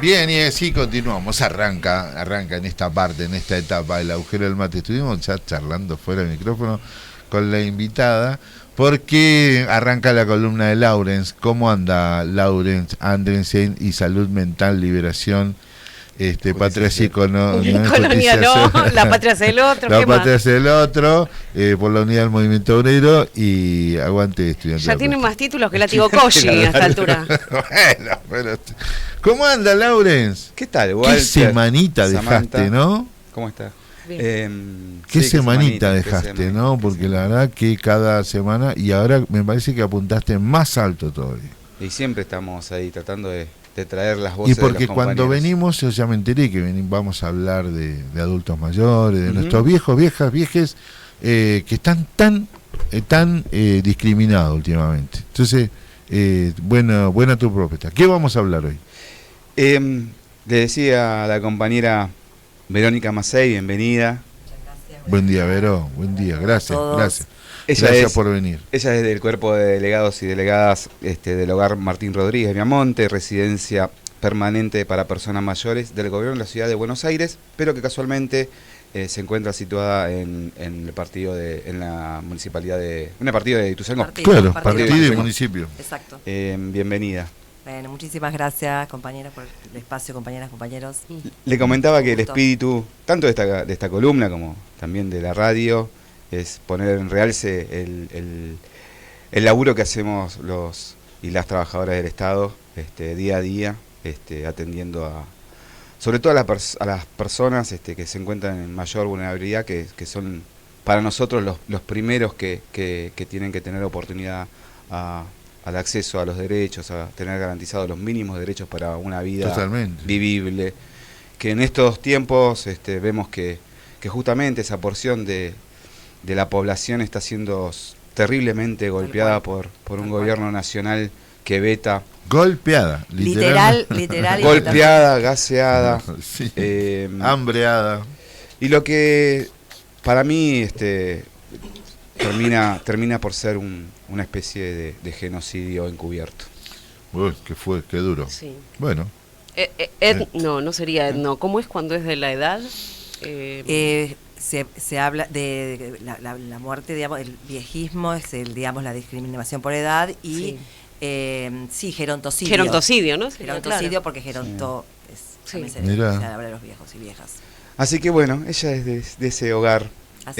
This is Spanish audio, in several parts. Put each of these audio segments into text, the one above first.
Bien, y así continuamos. Arranca en esta parte, en esta etapa del agujero del mate. Estuvimos ya charlando fuera del micrófono con la invitada, porque arranca la columna de Laurence. ¿Cómo anda Laurence Andresen y salud mental, liberación? Patria sí, Colonia no, la patria es el otro. La patria es el otro, por la unidad del movimiento obrero y aguante estudiante. Ya tiene más títulos que Látigo Cosci a esta altura. Bueno, pero ¿cómo anda, Laurence? ¿Qué tal, Walter? Qué semanita Samantha, dejaste, ¿no? ¿Cómo estás? Qué semanita dejaste, ¿no? Porque la verdad que cada semana, y ahora me parece que apuntaste más alto todavía. Y siempre estamos ahí tratando de traer las voces. Y porque de los cuando venimos, yo ya me enteré que vamos a hablar de adultos mayores, de nuestros viejos, viejes, que están tan discriminados últimamente. Entonces, buena tu propuesta. ¿Qué vamos a hablar hoy? Le decía a la compañera Verónica Macei, bienvenida. Buen día, Vero, buen día, gracias. Gracias por venir. Ella es del cuerpo de delegados y delegadas del hogar Martín Rodríguez Viamonte, residencia permanente para personas mayores del gobierno de la ciudad de Buenos Aires, pero que casualmente se encuentra situada en la municipalidad en el partido de Ituzaingó. Partido y municipio. Exacto. Bienvenida. Bueno, muchísimas gracias, compañeras, por el espacio, compañeras, compañeros. Le comentaba que el espíritu, tanto de esta columna como también de la radio, es poner en realce el laburo que hacemos los y las trabajadoras del Estado día a día, atendiendo sobre todo a las personas que se encuentran en mayor vulnerabilidad, que son para nosotros los primeros que tienen que tener oportunidad al acceso a los derechos, a tener garantizados los mínimos derechos para una vida vivible. Que en estos tiempos vemos que justamente esa porción de la población está siendo terriblemente golpeada por un gobierno nacional que veta. Golpeada, literal. Golpeada, gaseada, sí, hambreada. Y lo que para mí termina por ser una especie de genocidio encubierto. Uy, qué duro. Sí. Bueno. No sería etno. ¿Cómo es cuando es de la edad? Se habla de la muerte, digamos, el viejismo es la discriminación por edad y gerontocidio. Gerontocidio, ¿no? Gerontocidio, claro. Porque geronto también se habla de los viejos y viejas. Así que bueno, ella es de ese hogar.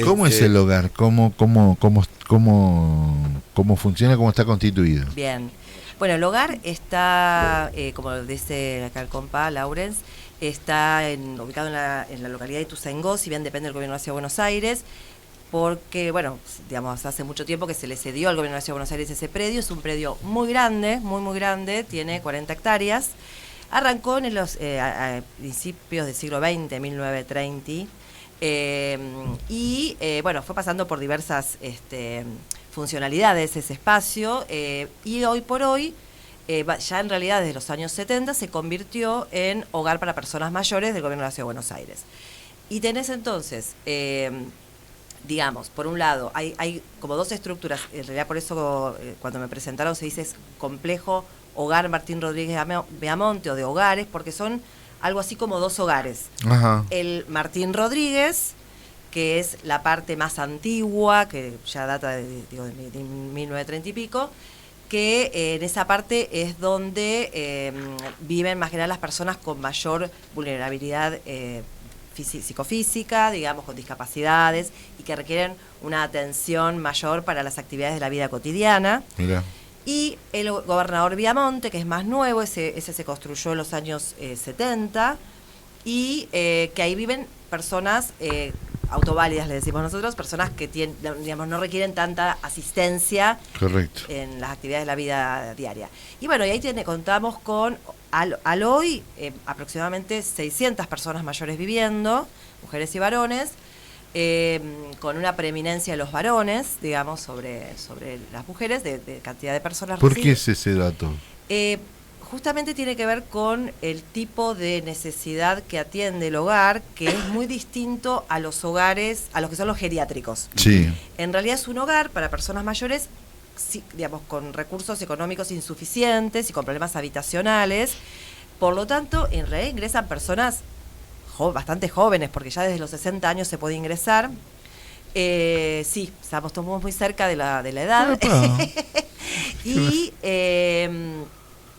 ¿Cómo es el hogar? ¿Cómo funciona? ¿Cómo está constituido? Bien. Bueno, el hogar está, como dice acá el compa Laurence, está ubicado en la localidad de Ituzaingó, si bien depende del gobierno de la Ciudad de Buenos Aires, porque, bueno, digamos, hace mucho tiempo que se le cedió al gobierno de la Ciudad de Buenos Aires ese predio. Es un predio muy grande, muy grande, tiene 40 hectáreas. Arrancó en los principios del siglo XX, 1930, bueno, fue pasando por diversas funcionalidades ese espacio, y hoy por hoy, ya en realidad desde los años 70 se convirtió en hogar para personas mayores del gobierno de la Ciudad de Buenos Aires. Y tenés entonces, digamos, por un lado, hay como dos estructuras, en realidad por eso cuando me presentaron se dice complejo hogar Martín Rodríguez Viamonte o de hogares, porque son algo así como dos hogares. Ajá. El Martín Rodríguez, que es la parte más antigua, que ya data de 1930 y pico, que en esa parte es donde viven más que nada las personas con mayor vulnerabilidad psicofísica, digamos, con discapacidades, y que requieren una atención mayor para las actividades de la vida cotidiana. Mira. Y el gobernador Viamonte, que es más nuevo, ese se construyó en los años 70, y que ahí viven personas autoválidas, le decimos nosotros, personas que digamos, no requieren tanta asistencia. Correcto. En las actividades de la vida diaria. Y bueno, y ahí contamos con, al hoy, aproximadamente 600 personas mayores viviendo, mujeres y varones, con una preeminencia de los varones, digamos, sobre las mujeres, de cantidad de personas. ¿Por qué es ese dato? Justamente tiene que ver con el tipo de necesidad que atiende el hogar, que es muy distinto a los hogares, a los que son los geriátricos. Sí. En realidad es un hogar para personas mayores, digamos, con recursos económicos insuficientes y con problemas habitacionales, Por lo tanto, en realidad ingresan personas bastante jóvenes, porque ya desde los 60 años se puede ingresar. Sí, estamos muy cerca de la edad. Y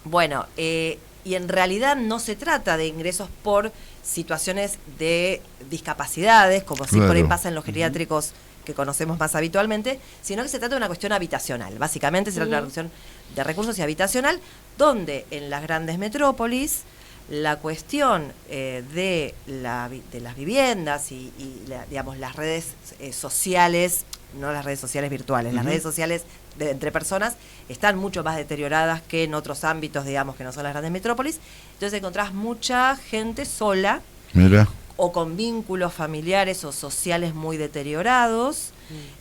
bueno, y en realidad no se trata de ingresos por situaciones de discapacidades, como si por ahí pasa en los geriátricos que conocemos más habitualmente, sino que se trata de una cuestión habitacional. Básicamente se trata de una cuestión de recursos y habitacional, donde en las grandes metrópolis la cuestión de las viviendas y digamos, las redes sociales, no las redes sociales virtuales, las redes sociales entre personas están mucho más deterioradas que en otros ámbitos, digamos, que no son las grandes metrópolis. Entonces encontrás mucha gente sola. Mira. O con vínculos familiares o sociales muy deteriorados.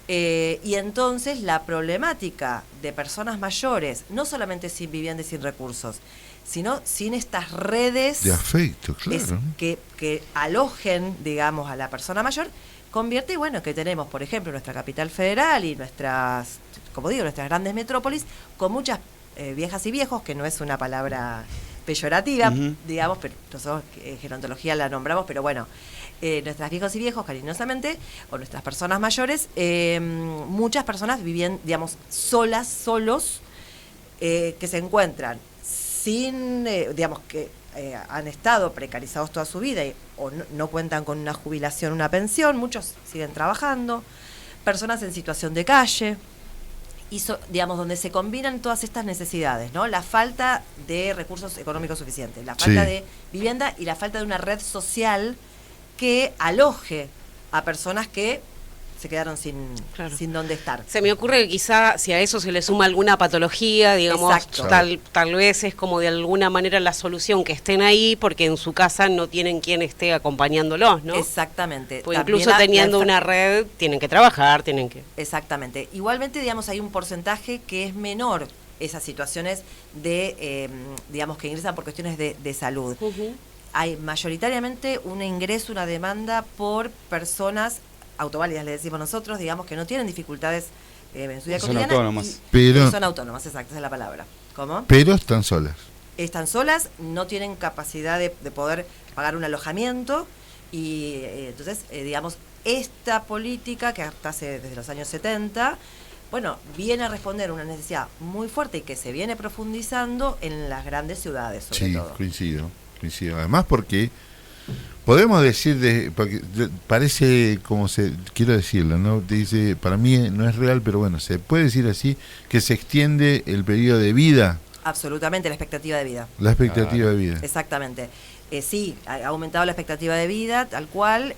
Y entonces la problemática de personas mayores, no solamente sin vivienda y sin recursos, sino sin estas redes de afecto, claro, que alojen, digamos, a la persona mayor, convierte, bueno, que tenemos, por ejemplo, nuestra capital federal y nuestras, como digo, nuestras grandes metrópolis, con muchas viejas y viejos, que no es una palabra peyorativa, digamos, pero nosotros gerontología la nombramos, pero bueno, nuestras viejos y viejos, cariñosamente, o nuestras personas mayores, muchas personas viven, digamos, solos, que se encuentran sin, digamos, que han estado precarizados toda su vida o no cuentan con una jubilación, una pensión, muchos siguen trabajando, personas en situación de calle, digamos, donde se combinan todas estas necesidades, ¿no? La falta de recursos económicos suficientes, la falta de vivienda y la falta de una red social que aloje a personas que se quedaron sin dónde estar. Se me ocurre que quizá si a eso se le suma alguna patología, digamos, tal vez es como de alguna manera la solución que estén ahí porque en su casa no tienen quien esté acompañándolos, ¿no? Exactamente. Pues incluso teniendo una red tienen que trabajar, tienen que... Exactamente. Igualmente, digamos, hay un porcentaje que es menor esas situaciones de, digamos, que ingresan por cuestiones de salud. Hay mayoritariamente un ingreso, una demanda por personas autoválidas, le decimos nosotros, digamos, que no tienen dificultades en su vida cotidiana. Son autónomas. Son autónomas, exacto, esa es la palabra. ¿Cómo? Pero están solas. Están solas, no tienen capacidad de poder pagar un alojamiento y entonces, digamos, esta política que hasta desde los años 70, bueno, viene a responder a una necesidad muy fuerte y que se viene profundizando en las grandes ciudades, sobre todo. Coincido. Además porque podemos decir, porque parece como quiero decirlo, ¿no? Dice, para mí no es real, pero bueno, se puede decir así, que se extiende el periodo de vida. Absolutamente, la expectativa de vida. La expectativa de vida. Exactamente. Sí, ha aumentado la expectativa de vida, tal cual,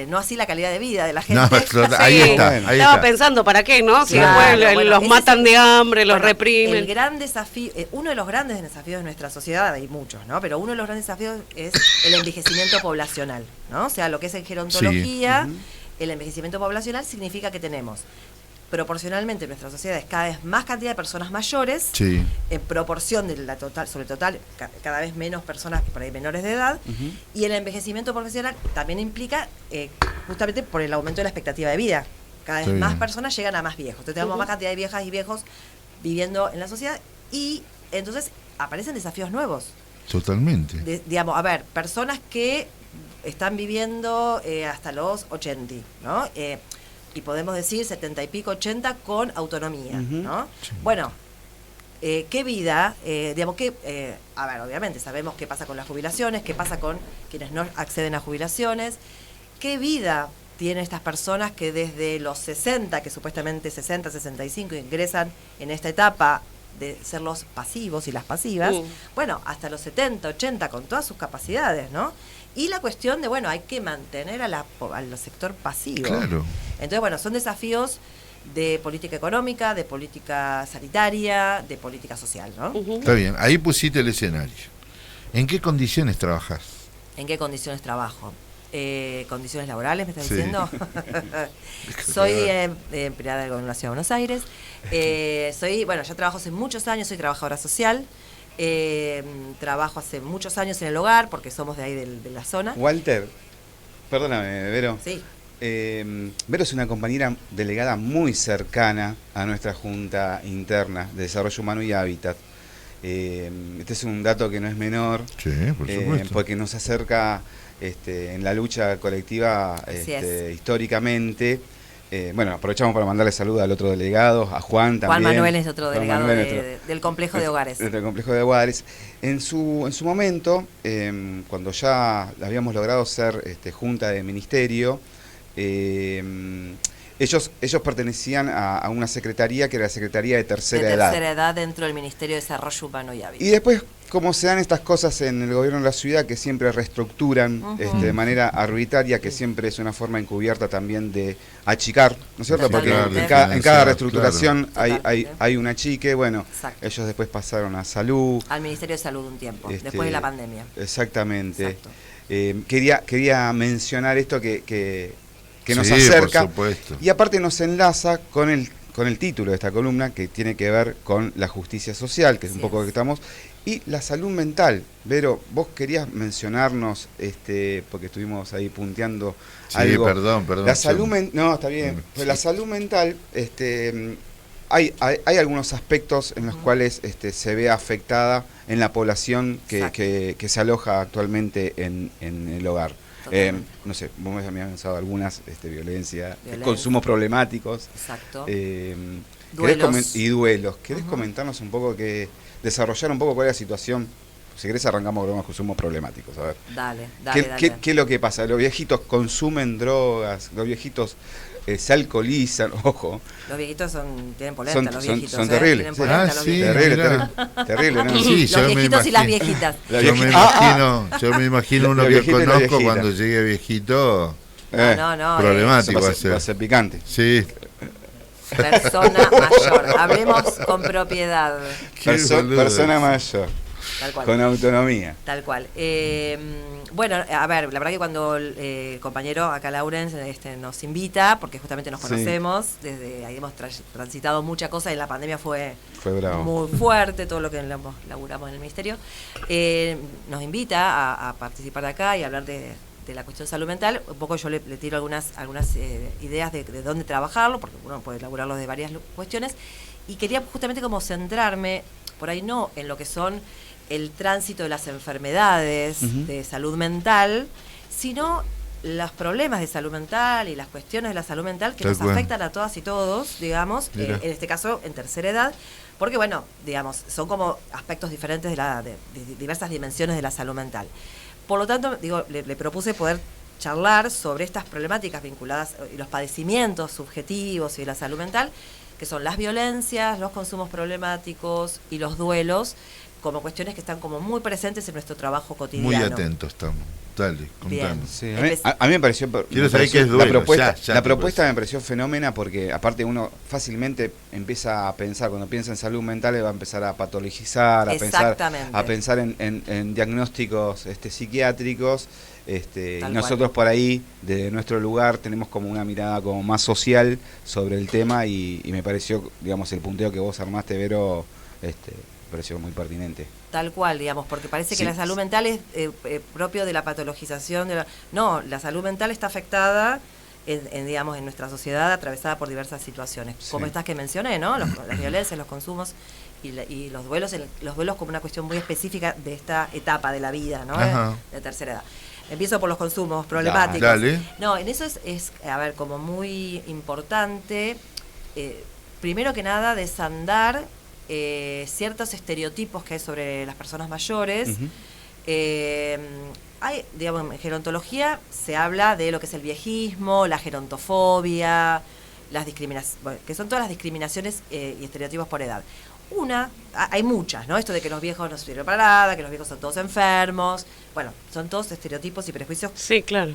no así la calidad de vida de la gente. No, ahí está. Estaba pensando, ¿para qué, no? Si después los matan de hambre, los reprimen. El gran desafío, uno de los grandes desafíos de nuestra sociedad, hay muchos, ¿no? Pero uno de los grandes desafíos es el envejecimiento poblacional, ¿no? O sea, lo que es en gerontología, el envejecimiento poblacional significa que tenemos proporcionalmente en nuestra sociedad es cada vez más cantidad de personas mayores, en proporción de la total, sobre total, cada vez menos personas por ahí menores de edad, y el envejecimiento profesional también implica, justamente por el aumento de la expectativa de vida, cada vez más personas llegan a más viejos, entonces tenemos más cantidad de viejas y viejos viviendo en la sociedad, y entonces aparecen desafíos nuevos. Totalmente. Digamos, a ver, personas que están viviendo hasta los 80, ¿no? Y podemos decir 70 y pico, 80 con autonomía, ¿no? Sí. Bueno, ¿qué vida? Digamos que, a ver, obviamente sabemos qué pasa con las jubilaciones, qué pasa con quienes no acceden a jubilaciones, ¿qué vida tienen estas personas que desde los 60, que supuestamente 60, 65 ingresan en esta etapa de ser los pasivos y las pasivas, bueno, hasta los 70, 80 con todas sus capacidades, ¿no? Y la cuestión de, bueno, hay que mantener al sector pasivo. Claro. Entonces, bueno, son desafíos de política económica, de política sanitaria, de política social, ¿no? Está bien, ahí pusiste el escenario. ¿En qué condiciones trabajas? ¿En qué condiciones trabajo? ¿Condiciones laborales, me estás diciendo? Soy empleada del Gobierno de la Ciudad de Buenos Aires. Ya trabajo hace muchos años, soy trabajadora social. Trabajo hace muchos años en el hogar porque somos de ahí de la zona. Walter, perdóname, Vero. Sí. Vero es una compañera delegada muy cercana a nuestra Junta Interna de Desarrollo Humano y Hábitat. Este es un dato que no es menor, Sí, por supuesto. porque nos acerca en la lucha colectiva históricamente. Bueno, aprovechamos para mandarle saludos al otro delegado, a Juan también. Juan Manuel es otro delegado del complejo de hogares. Del complejo de hogares. En su momento, cuando ya habíamos logrado ser junta de ministerio, ellos pertenecían a una secretaría que era la Secretaría de Tercera Edad. Tercera Edad dentro del Ministerio de Desarrollo Humano y Hábitat. Y después, como se dan estas cosas en el gobierno de la ciudad, que siempre reestructuran de manera arbitraria, que siempre es una forma encubierta también de achicar, ¿no es cierto? Porque en cada reestructuración hay un achique. Bueno, exacto. Ellos después pasaron a Salud. Al Ministerio de Salud un tiempo, después de la pandemia. Exactamente. Quería mencionar esto que nos acerca. Por supuesto. Y aparte nos enlaza con el título de esta columna, que tiene que ver con la justicia social, que es un poco lo que estamos, y la salud mental. Vero, vos querías mencionarnos, porque estuvimos ahí punteando algo. Perdón. La salud mental, no, está bien. Pues la salud mental, hay algunos aspectos en los cuales se ve afectada en la población que se aloja actualmente en el hogar. No sé, vos me habías pensado algunas, violencia, consumos problemáticos. Exacto. Duelos. Y duelos. ¿Querés comentarnos un poco, desarrollar un poco cuál es la situación? Si querés arrancamos con los consumos problemáticos, a ver. Dale. ¿Qué es lo que pasa? Los viejitos consumen drogas, los viejitos se alcoholizan, ojo. Los viejitos tienen polenta, los viejitos. Son terribles. Terrible, ¿no? Sí, los viejitos y las viejitas. Yo me imagino uno que conozco cuando llegue viejito. No. Problemático va a ser picante. Sí. Persona mayor. Hablemos con propiedad. Persona mayor. Tal cual. Con autonomía. Tal cual. Bueno, a ver, la verdad que cuando el compañero acá, Laurens, nos invita, porque justamente nos conocemos, desde ahí hemos transitado muchas cosas, y la pandemia fue bravo. Muy fuerte, todo lo que laburamos en el ministerio, nos invita a participar de acá y a hablar de la cuestión salud mental. Un poco yo le tiro algunas ideas de dónde trabajarlo, porque uno puede elaborarlo de varias cuestiones, y quería justamente como centrarme, por ahí no en lo que son el tránsito de las enfermedades de salud mental, sino los problemas de salud mental y las cuestiones de la salud mental que nos afectan a todas y todos, digamos, en este caso en tercera edad, porque bueno, digamos, son como aspectos diferentes de diversas dimensiones de la salud mental. Por lo tanto, digo, le propuse poder charlar sobre estas problemáticas vinculadas y los padecimientos subjetivos y de la salud mental, que son las violencias, los consumos problemáticos y los duelos, como cuestiones que están como muy presentes en nuestro trabajo cotidiano. Muy atentos estamos. Dale, contanos. Sí, a mí me pareció... Quiero saber qué es duelo. La propuesta me pareció fenómena, porque aparte uno fácilmente empieza a pensar, cuando piensa en salud mental va a empezar a patologizar, a pensar en diagnósticos psiquiátricos, y nosotros por ahí, desde nuestro lugar, tenemos como una mirada como más social sobre el tema, y me pareció, digamos, el punteo que vos armaste, Vero, pareció muy pertinente. Tal cual, digamos, porque parece que la salud mental es propio de la patologización. No, la salud mental está afectada digamos, en nuestra sociedad, atravesada por diversas situaciones, como estas que mencioné, ¿no? Las violencias, los consumos y los duelos, como una cuestión muy específica de esta etapa de la vida, ¿no? De tercera edad. Empiezo por los consumos problemáticos. Dale. No, en eso es a ver, como muy importante, primero que nada, desandar ciertos estereotipos que hay sobre las personas mayores. Hay, digamos, en gerontología se habla de lo que es el viejismo, la gerontofobia, las discriminaciones, que son todas las discriminaciones y estereotipos por edad. Hay muchas, ¿no? Esto de que los viejos no sirven para nada, que los viejos son todos enfermos. Bueno, son todos estereotipos y prejuicios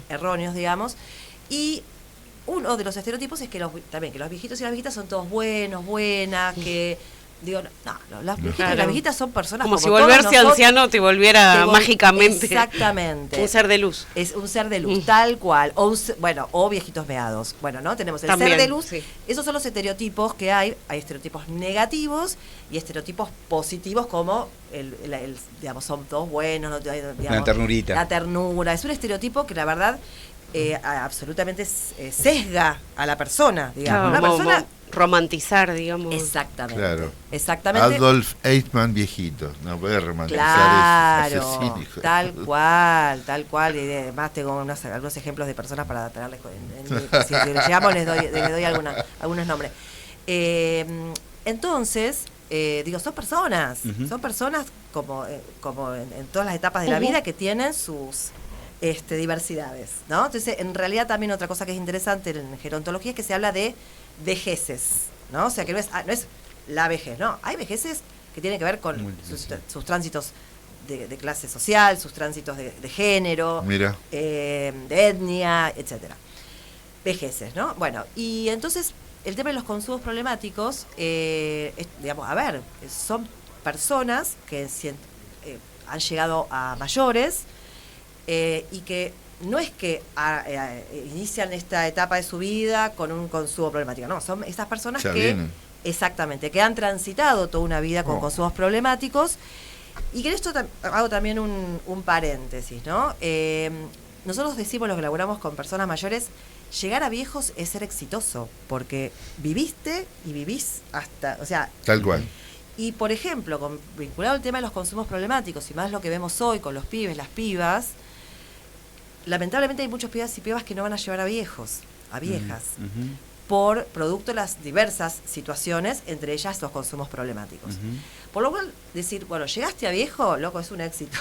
erróneos, digamos. Y uno de los estereotipos es que los viejitos y las viejitas son todos buenos, buenas, que... Digo, no, las viejitas y las viejitas son personas como si volverse anciano te volviera mágicamente. Exactamente. Un ser de luz. Es un ser de luz, tal cual. O viejitos meados. Bueno, ¿no? Tenemos el también, ser de luz. Sí. Esos son los estereotipos que hay. Hay estereotipos negativos y estereotipos positivos, como digamos, son todos buenos. ¿No? Digamos, la ternurita. La ternura. Es un estereotipo que la verdad absolutamente sesga a la persona, digamos. Una persona romantizar, digamos. Exactamente. Claro. Exactamente. Adolf Eichmann viejito, no puede romantizar Claro, eso. Asesino. tal cual. Y además tengo algunos ejemplos de personas para traerles. Si llegamos les doy algunos nombres. Entonces, son personas. Son personas como en todas las etapas de la vida que tienen sus diversidades, ¿no? Entonces, en realidad también otra cosa que es interesante en gerontología es que se habla de vejeces, ¿no? O sea, que no es la vejez, ¿no? Hay vejeces que tienen que ver con sus tránsitos de clase social, sus tránsitos de género, de etnia, etcétera. Vejeces, ¿no? Bueno, y entonces el tema de los consumos problemáticos, son personas que han llegado a mayores y que no es que inician esta etapa de su vida con un consumo problemático, no, son esas personas que han transitado toda una vida con consumos problemáticos. Y que en esto hago también un paréntesis, ¿no? Nosotros decimos, los que laburamos con personas mayores, llegar a viejos es ser exitoso, porque viviste y vivís hasta, o sea... Tal cual. Y, por ejemplo, vinculado al tema de los consumos problemáticos, y más lo que vemos hoy con los pibes, las pibas, lamentablemente hay muchos pibas y pibas que no van a llevar a viejos, a viejas, por producto de las diversas situaciones, entre ellas los consumos problemáticos. Por lo cual, decir, bueno, llegaste a viejo, loco, es un éxito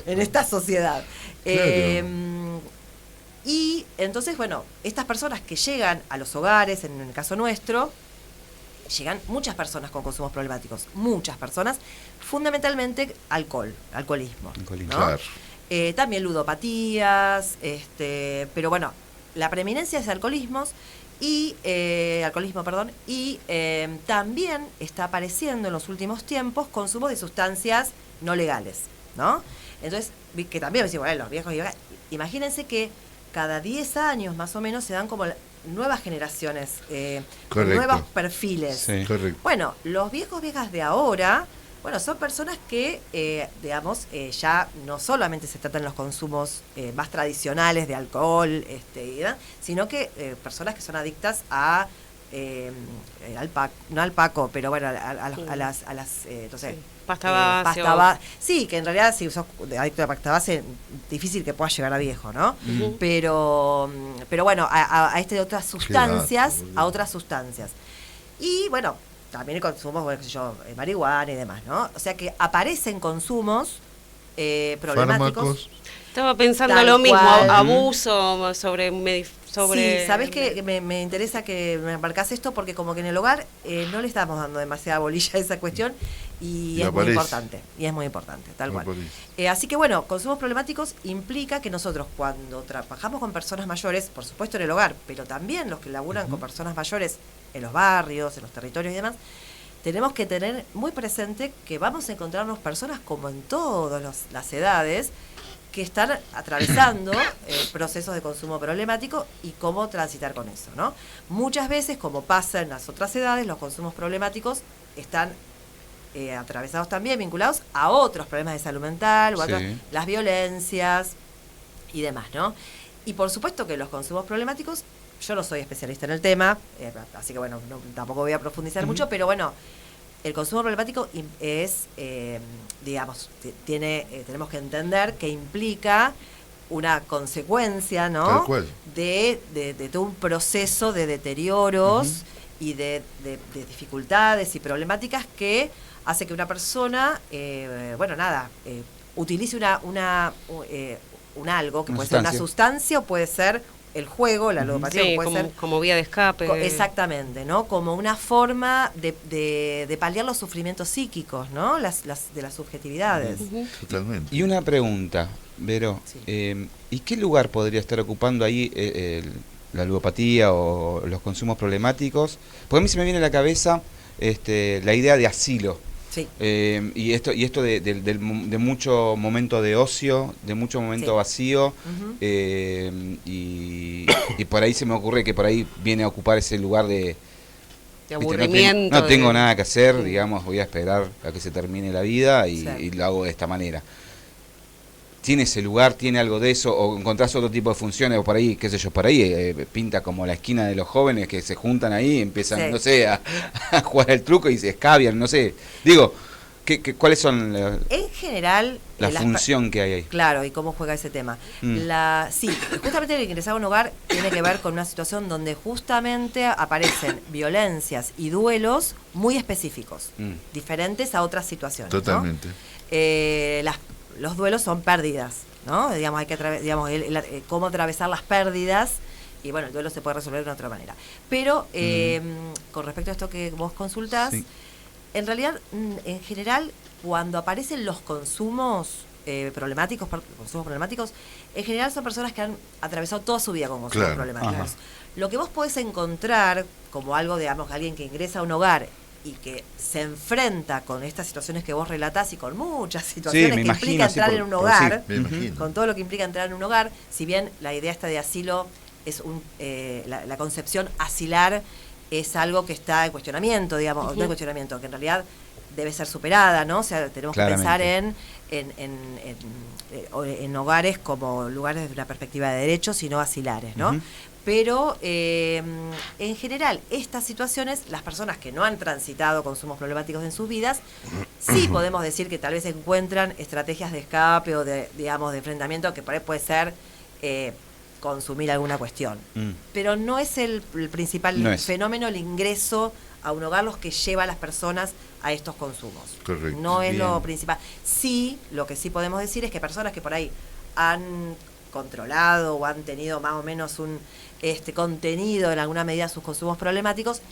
en esta sociedad. Claro. Y entonces, bueno, estas personas que llegan a los hogares, en el caso nuestro, llegan muchas personas con consumos problemáticos, muchas personas, fundamentalmente alcoholismo. ¿No? Claro. También ludopatías, pero bueno, la preeminencia es alcoholismo, y también está apareciendo en los últimos tiempos consumo de sustancias no legales, ¿no? Entonces, que también decimos, los viejos, imagínense que cada 10 años más o menos se dan como nuevas generaciones, nuevos perfiles. Sí. Correcto. Bueno, los viejas de ahora, bueno, son personas que, ya no solamente se tratan los consumos más tradicionales de alcohol, sino que personas que son adictas a no al Paco, pero bueno, a las no sé, pasta base. Sí, que en realidad si sos adicto a pasta base, difícil que puedas llegar a viejo, ¿no? Pero bueno, a otras sustancias, Y bueno, también el consumo, bueno, qué sé yo, marihuana y demás, ¿no? O sea que aparecen consumos problemáticos. Fármacos. Estaba pensando lo mismo, abuso sobre Sí, sabés que me interesa que me marcás esto, porque como que en el hogar no le estamos dando demasiada bolilla a esa cuestión y es muy importante, tal cual. Así que bueno, consumos problemáticos implica que nosotros cuando trabajamos con personas mayores, por supuesto en el hogar, pero también los que laburan con personas mayores en los barrios, en los territorios y demás, tenemos que tener muy presente que vamos a encontrarnos personas como en todas las edades que están atravesando procesos de consumo problemático y cómo transitar con eso, ¿no? Muchas veces, como pasa en las otras edades, los consumos problemáticos están atravesados también, vinculados a otros problemas de salud mental, o las violencias y demás, ¿no? Y por supuesto que los consumos problemáticos, yo no soy especialista en el tema, así que bueno, tampoco voy a profundizar mucho, pero bueno, el consumo problemático es, tenemos que entender que implica una consecuencia, ¿no? De todo un proceso de deterioros y de dificultades y problemáticas que hace que una persona, utilice un algo que puede ser una sustancia o puede ser el juego, la ludopatía, puede ser como vía de escape. Exactamente, ¿no? Como una forma de paliar los sufrimientos psíquicos, ¿no? De las subjetividades. Totalmente. Y una pregunta, Vero, ¿y qué lugar podría estar ocupando ahí la ludopatía o los consumos problemáticos? Porque a mí se me viene a la cabeza la idea de asilo. Sí. Y esto de mucho momento de ocio, de mucho momento vacío, y por ahí se me ocurre que por ahí viene a ocupar ese lugar de aburrimiento. No tengo nada que hacer, digamos, voy a esperar a que se termine la vida y lo hago de esta manera. tiene ese lugar, tiene algo de eso, o encontrás otro tipo de funciones, o por ahí, qué sé yo, por ahí pinta como la esquina de los jóvenes que se juntan ahí, empiezan, no sé, a jugar el truco y se escabian, no sé. Digo, ¿cuáles son en general la función que hay ahí? Claro, y cómo juega ese tema. Sí, justamente el ingresar a un hogar tiene que ver con una situación donde justamente aparecen violencias y duelos muy específicos, diferentes a otras situaciones. Totalmente. ¿No? Los duelos son pérdidas, ¿no? Digamos, hay que cómo atravesar las pérdidas. Y bueno, el duelo se puede resolver de otra manera. Pero con respecto a esto que vos consultás, sí. En realidad, en general, cuando aparecen los consumos problemáticos, en general son personas que han atravesado toda su vida con consumos problemáticos. Ajá. Lo que vos podés encontrar como algo, digamos, alguien que ingresa a un hogar y que se enfrenta con estas situaciones que vos relatás y con muchas situaciones que implica entrar en un hogar, con todo lo que implica entrar en un hogar, si bien la idea esta de asilo es la concepción asilar es algo que está en cuestionamiento, digamos, no en cuestionamiento, que en realidad debe ser superada, ¿no? O sea, tenemos que pensar en hogares como lugares desde una perspectiva de derechos y no asilares, ¿no? Pero en general, estas situaciones, las personas que no han transitado consumos problemáticos en sus vidas, sí podemos decir que tal vez encuentran estrategias de escape o de, digamos, de enfrentamiento que por ahí puede ser consumir alguna cuestión. Pero no es el principal fenómeno el ingreso a un hogar los que lleva a las personas a estos consumos. Correcto. No es lo principal. Sí, lo que sí podemos decir es que personas que por ahí han controlado o han tenido más o menos un contenido en alguna medida sus consumos problemáticos,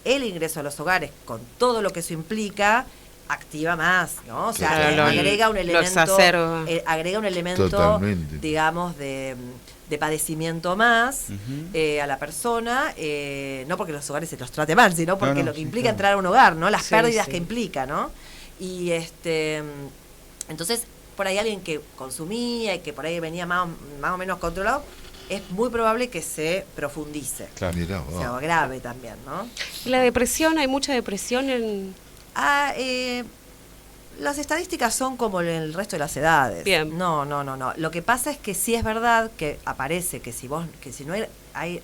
el ingreso a los hogares, con todo lo que eso implica, activa más, ¿no? O sea, agrega un elemento, totalmente, digamos, de padecimiento más a la persona, no porque los hogares se los trate mal, sino porque lo que implica entrar a un hogar, ¿no? Las pérdidas que implica, ¿no? Y entonces, por ahí alguien que consumía y que por ahí venía más o menos controlado, es muy probable que se profundice. Claro, mirá, o sea, grave también, ¿no? ¿Y la depresión? ¿Hay mucha depresión en...? Las estadísticas son como en el resto de las edades. Bien. No. Lo que pasa es que sí es verdad que aparece que si no hay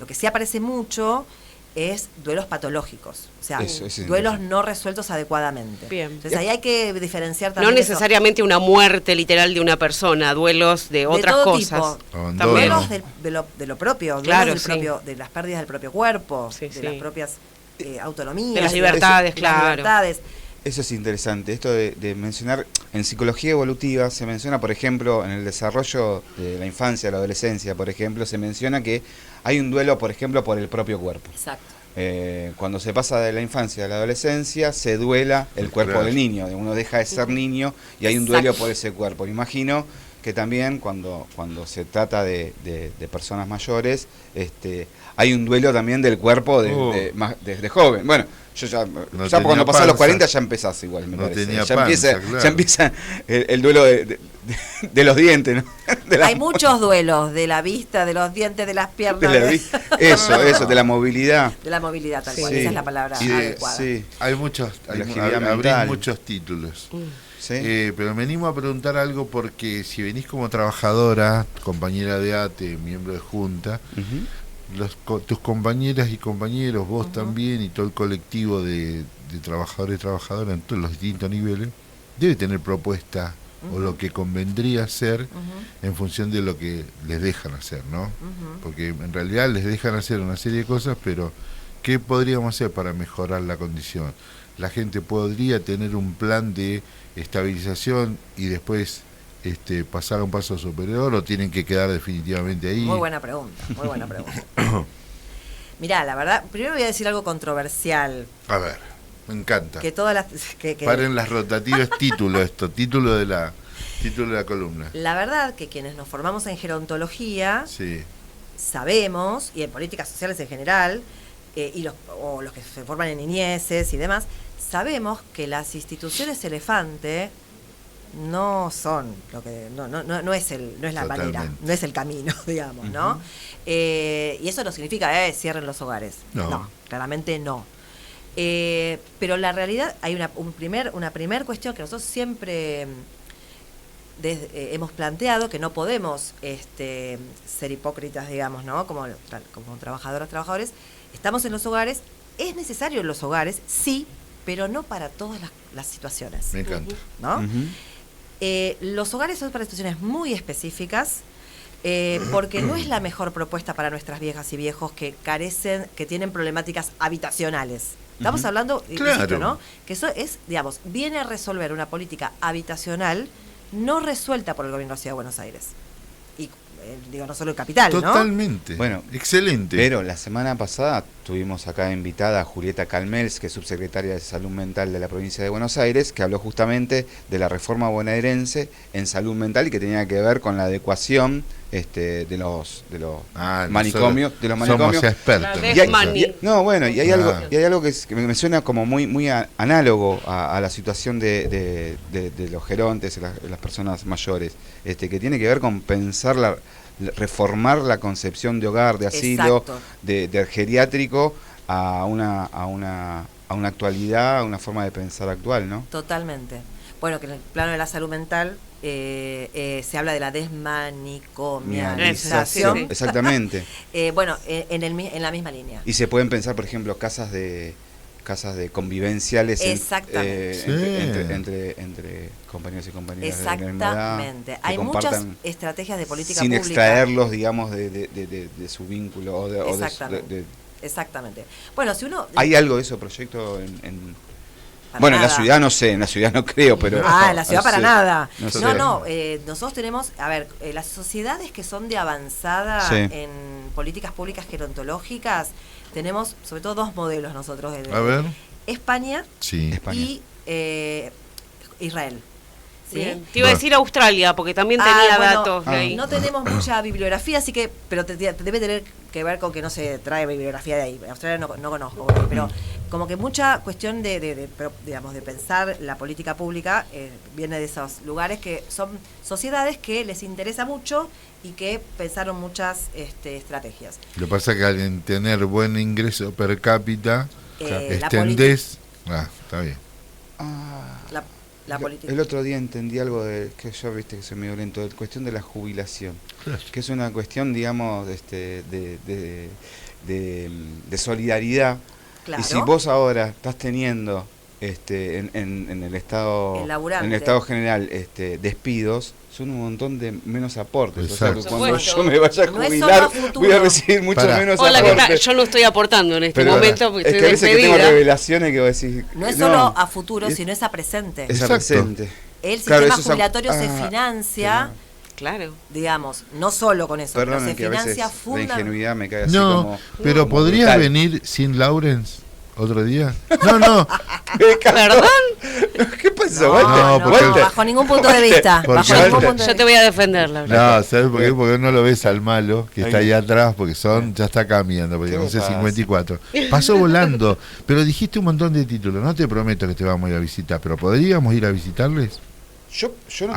lo que sí aparece mucho es duelos patológicos, o sea, duelos no resueltos adecuadamente. Bien. Entonces ahí hay que diferenciar también. No necesariamente una muerte literal de una persona, duelos de otras cosas. Duelos de lo propio, claro, de las pérdidas del propio cuerpo, de las propias autonomías, de las libertades, claro. Eso es interesante, esto de mencionar, en psicología evolutiva se menciona, por ejemplo, en el desarrollo de la infancia, la adolescencia, por ejemplo, se menciona que hay un duelo, por ejemplo, por el propio cuerpo. Exacto. Cuando se pasa de la infancia a la adolescencia, se duela el cuerpo del niño, uno deja de ser niño y hay un duelo por ese cuerpo. Imagino que también cuando se trata de personas mayores, hay un duelo también del cuerpo de joven. Bueno, yo ya cuando pasás los 40 ya empezás igual, me parece. Ya empieza el duelo de los dientes, ¿no? Hay muchos duelos, de la vista, de los dientes, de las piernas. Eso, de la movilidad. De la movilidad, tal cual, esa es la palabra adecuada. Sí, hay muchos, muchos títulos. ¿Sí? Pero me animo a preguntar algo porque si venís como trabajadora, compañera de ATE, miembro de Junta, tus compañeras y compañeros, vos también y todo el colectivo de trabajadores y trabajadoras en todos los distintos niveles, debe tener propuestas o lo que convendría hacer en función de lo que les dejan hacer, ¿no? Porque en realidad les dejan hacer una serie de cosas, pero ¿qué podríamos hacer para mejorar la condición? La gente podría tener un plan de estabilización y después pasar a un paso superior, o tienen que quedar definitivamente ahí. Muy buena pregunta. Mirá, la verdad, primero voy a decir algo controversial. A ver, me encanta. Que todas las paren las rotativas, título de la columna. La verdad que quienes nos formamos en gerontología sabemos, y en políticas sociales en general, o los que se forman en niñeces y demás, sabemos que las instituciones elefante no son lo que no es la manera, no es el camino, digamos, ¿no? Y eso no significa cierren los hogares. No, claramente no. Pero la realidad hay una primer cuestión que nosotros siempre hemos planteado que no podemos ser hipócritas, digamos, ¿no? Como trabajadoras, trabajadores. Estamos en los hogares, es necesario en los hogares, sí, pero no para todas las situaciones. Me encanta. ¿No? Los hogares son para situaciones muy específicas, porque no es la mejor propuesta para nuestras viejas y viejos que tienen problemáticas habitacionales. Estamos hablando, claro, ¿no? Que eso es, digamos, viene a resolver una política habitacional no resuelta por el gobierno de la Ciudad de Buenos Aires. Y digo, no solo el capital, totalmente. ¿no? Bueno, excelente. Pero la semana pasada tuvimos acá invitada a Julieta Calmels, que es subsecretaria de Salud Mental de la provincia de Buenos Aires, que habló justamente de la reforma bonaerense en salud mental y que tenía que ver con la adecuación de los manicomios, Somos expertos. Y hay algo que me suena como muy análogo a la situación de los gerontes, las personas mayores, que tiene que ver con pensar reformar la concepción de hogar, de asilo, de geriátrico a una actualidad, a una forma de pensar actual, ¿no? Totalmente. Bueno, que en el plano de la salud mental se habla de la desmanicomialización. Exactamente. Bueno, en la misma línea. Y se pueden pensar, por ejemplo, casas de convivenciales entre compañeros y compañeras. Exactamente. Hay muchas estrategias de política sin pública. extraerlos, digamos, de su vínculo. Exactamente. Bueno, si uno... ¿Hay algo de eso proyecto en bueno, nada. En la ciudad no sé, en la ciudad no creo, pero... en la ciudad para nada. No, nosotros tenemos, las sociedades que son de avanzada en políticas públicas gerontológicas, tenemos sobre todo dos modelos nosotros. A ver. España, y Israel. ¿Sí? Te iba a decir Australia, porque también tenía datos de ahí. No tenemos mucha bibliografía, así que, pero debe tener que ver con que no se trae bibliografía de ahí. Australia no conozco, pero como que mucha cuestión de pensar la política pública viene de esos lugares que son sociedades que les interesa mucho y que pensaron muchas estrategias. Lo que pasa es que al tener buen ingreso per cápita, extendés... está bien. La política. El otro día entendí algo que yo viste que soy medio lento, de cuestión de la jubilación, que es una cuestión, digamos, de solidaridad. Claro. Y si vos ahora estás teniendo en el estado general despidos, son un montón de menos aportes. O sea, que cuando yo me vaya a jubilar voy a recibir mucho menos aportes. Yo no estoy aportando en este momento porque es que a veces que tengo revelaciones que vos decís... No es solo a futuro, sino es a presente. Es a presente. El sistema jubilatorio se financia... Claro. Digamos, no solo con eso, pero se financia la ingenuidad me cae así pero ¿podrías brutal. venir sin Lawrence otro día? No. ¿Perdón? ¿Qué pasó? No, bajo ningún punto de vista. Yo te voy a defender, la verdad. No, ¿sabes por qué? Porque no lo ves al malo que está ahí atrás, porque ya está cambiando, porque no sé, 54. Pasó volando, pero dijiste un montón de títulos. No te prometo que te vamos a ir a visitar, pero ¿podríamos ir a visitarles? Yo no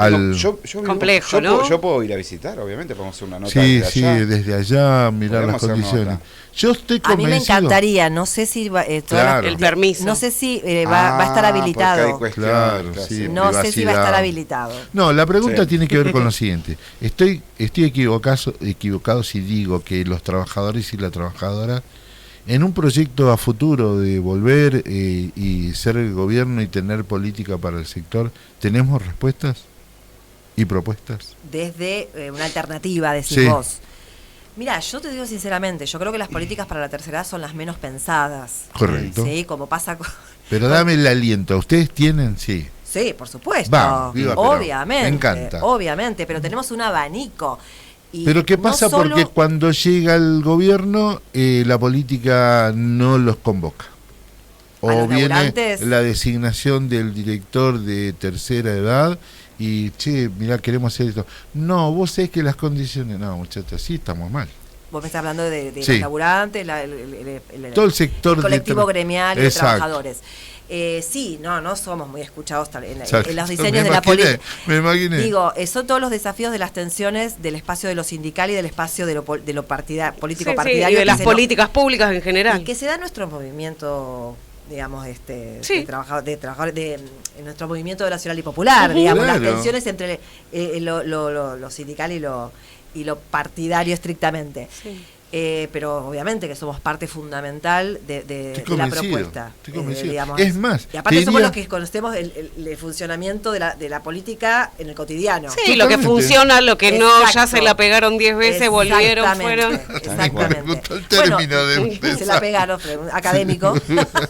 complejo, ¿no? Yo puedo ir a visitar, obviamente, podemos hacer una nota desde allá, mirar las condiciones. Yo estoy convencido. A mí me encantaría, no sé si el permiso. No sé si va a estar habilitado. No sé si va a estar habilitado. No, la pregunta tiene que ver con lo siguiente. Estoy equivocado si digo que los trabajadores y la trabajadora en un proyecto a futuro de volver y ser el gobierno y tener política para el sector, ¿tenemos respuestas y propuestas? Desde una alternativa, decís vos. Mira, yo te digo sinceramente, yo creo que las políticas para la tercera edad son las menos pensadas. Correcto. Sí, como pasa con... Pero dame el aliento, ¿ustedes tienen? Sí, por supuesto. Obviamente. Me encanta. Obviamente, pero tenemos un abanico. Pero ¿qué pasa? Porque cuando llega el gobierno, la política no los convoca. O viene la designación del director de tercera edad y, mirá, queremos hacer esto. No, vos sabés que las condiciones... No, muchachos, sí estamos mal. Vos me estás hablando de los laburantes, todo el sector, el colectivo gremial y de trabajadores. No somos muy escuchados en los diseños de la política. Me imaginé. Digo, son todos los desafíos de las tensiones del espacio de lo sindical y del espacio de lo político partidario. Y de las políticas públicas en general. Y que se da nuestro movimiento digamos, Sí. de trabajadores de nuestro movimiento nacional y popular, digamos, Claro. las tensiones entre lo sindical y lo partidario estrictamente. Sí. Pero obviamente que somos parte fundamental de la propuesta. Estoy convencido. Digamos. Es más, Y aparte te somos diría- los que conocemos el funcionamiento de la política en el cotidiano. Sí, lo que Totalmente. funciona, lo que no, ya Exacto. se la pegaron 10 veces, volvieron, Exactamente, fueron. Exactamente. Me gustó el término de se la pegaron, fue un académico.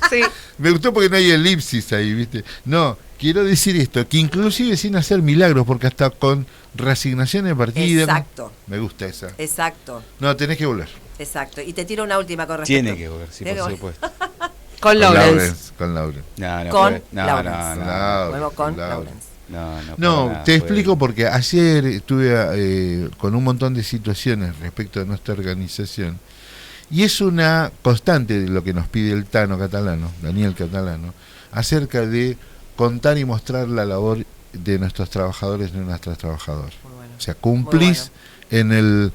Sí. Me gustó porque no hay elipsis ahí, ¿viste? No, quiero decir esto, que inclusive sin hacer milagros, porque hasta con reasignación de partida. Exacto. Me gusta esa. Exacto, No, tenés que volver. exacto. Y te tiro una última con respecto. Tiene que volver, sí, Tiene por que supuesto. Con Lawrence. Con Lawrence. No, Con pero- Lawrence. No, Vuelvo con Lawrence. Lawrence. No, para nada, te fue- explico porque ayer estuve con un montón de situaciones respecto de nuestra organización y es una constante de lo que nos pide el Tano Catalano, Daniel Catalano, acerca de contar y mostrar la labor de nuestros trabajadores y de nuestras trabajadoras. Muy bueno. O sea, cumplís en el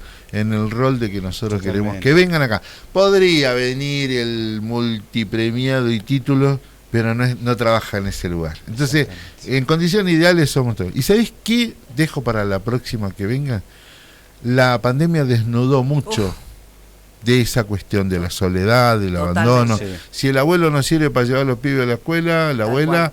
rol de que nosotros Totalmente. queremos que vengan acá. Podría venir el multipremiado y título, pero no trabaja en ese lugar. Entonces, en condiciones ideales somos todos. ¿Y sabéis qué dejo para la próxima que venga? La pandemia desnudó mucho de esa cuestión de la soledad, del Totalmente. abandono. Sí. Si el abuelo no sirve para llevar a los pibes a la escuela, la Tal abuela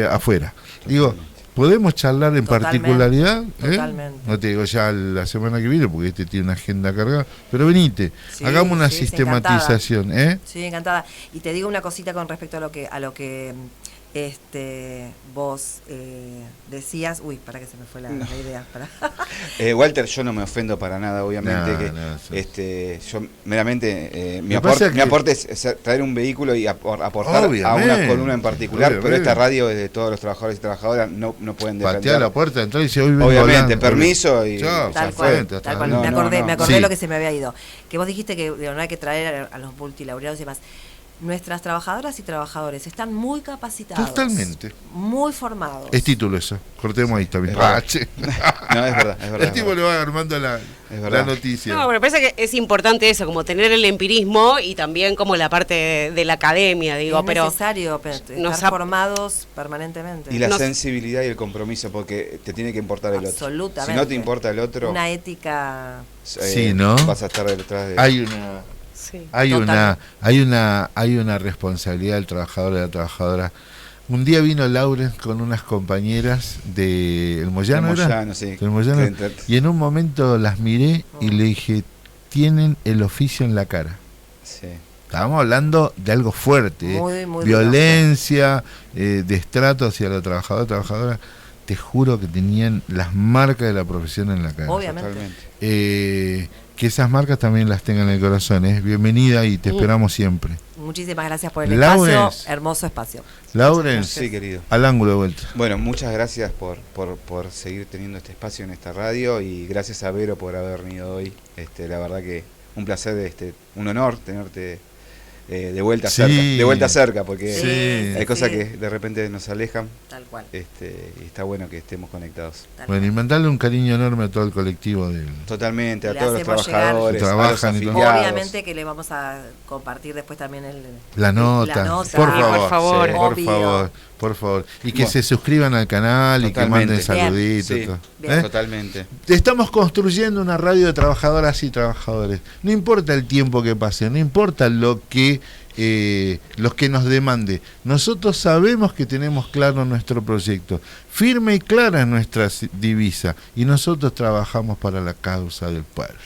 afuera. Digo, Totalmente. ¿podemos charlar en Totalmente. particularidad? Totalmente. No te digo ya la semana que viene porque este tiene una agenda cargada, pero venite, Sí, hagamos una sí, sistematización, ¿eh? Sí, encantada. Y te digo una cosita con respecto a lo que vos decías. Uy, para que se me fue la idea. Para. Walter, yo no me ofendo para nada, obviamente. No, sí. Yo meramente, mi Lo que pasa es mi que- aporte es traer un vehículo y aportar a una Obviamente, columna en particular, pero obviamente. esta radio es de todos los trabajadores y trabajadoras, no pueden Patea depender. la puerta, entra y dice, hoy vengo Obviamente, hablando". permiso y Chao, Tal ya cual, fue, tal está cual. bien. No, Me acordé Sí. de lo que se me había ido. Que vos dijiste que digo, no hay que traer a los multilaureados y demás. Nuestras trabajadoras y trabajadores están muy capacitados. Totalmente. Muy formados. Es título eso, cortemos ahí también. Es verdad. Ah, che. No, es verdad, es verdad. El tipo le va armando la verdad. noticia. No, pero me parece que es importante eso, como tener el empirismo y también como la parte de la academia, digo, es pero necesario nos estar ha- formados permanentemente. Y la No- sensibilidad y el compromiso, porque te tiene que importar el otro. Absolutamente. Si no te importa el otro, Una ética. Sí, ¿no? vas a estar detrás de... Hay una sí. hay una responsabilidad del trabajador y de la trabajadora. Un día vino Lauren con unas compañeras de El Moyano, Del ¿era? Moyano, sí. Del Moyano. Y en un momento las miré y le dije, tienen el oficio en la cara. Sí. Estábamos hablando de algo fuerte, Muy, muy violencia, destrato hacia la trabajadora. Te juro que tenían las marcas de la profesión en la cara. Obviamente. Totalmente. Que esas marcas también las tengan en el corazón. Bienvenida y te esperamos siempre. Muchísimas gracias por el Laurence. espacio. Hermoso espacio. Lauren, Sí, querido. al ángulo de vuelta. Bueno, muchas gracias por seguir teniendo este espacio en esta radio y gracias a Vero por haber venido hoy. La verdad que un placer, un honor tenerte de vuelta cerca, porque Sí. hay cosas sí. que de repente nos alejan, Tal cual. y está bueno que estemos conectados. Tal Bueno, y cual. mandarle un cariño enorme a todo el colectivo del... Totalmente, a Le todos los hacemos llegar- trabajadores, a los Trabajan y todo. afiliados. Obviamente que le vamos a compartir después también La nota. La nota. Por Sí, favor, por favor. sí, por Obvio. favor, por favor. Y que Bueno. se suscriban al canal y que Totalmente. manden saluditos. Sí, todo. Bien. totalmente. Estamos construyendo una radio de trabajadoras y trabajadores. No importa el tiempo que pase, no importa lo que los que nos demande. Nosotros sabemos que tenemos claro nuestro proyecto, firme y clara es nuestra divisa, y nosotros trabajamos para la causa del pueblo.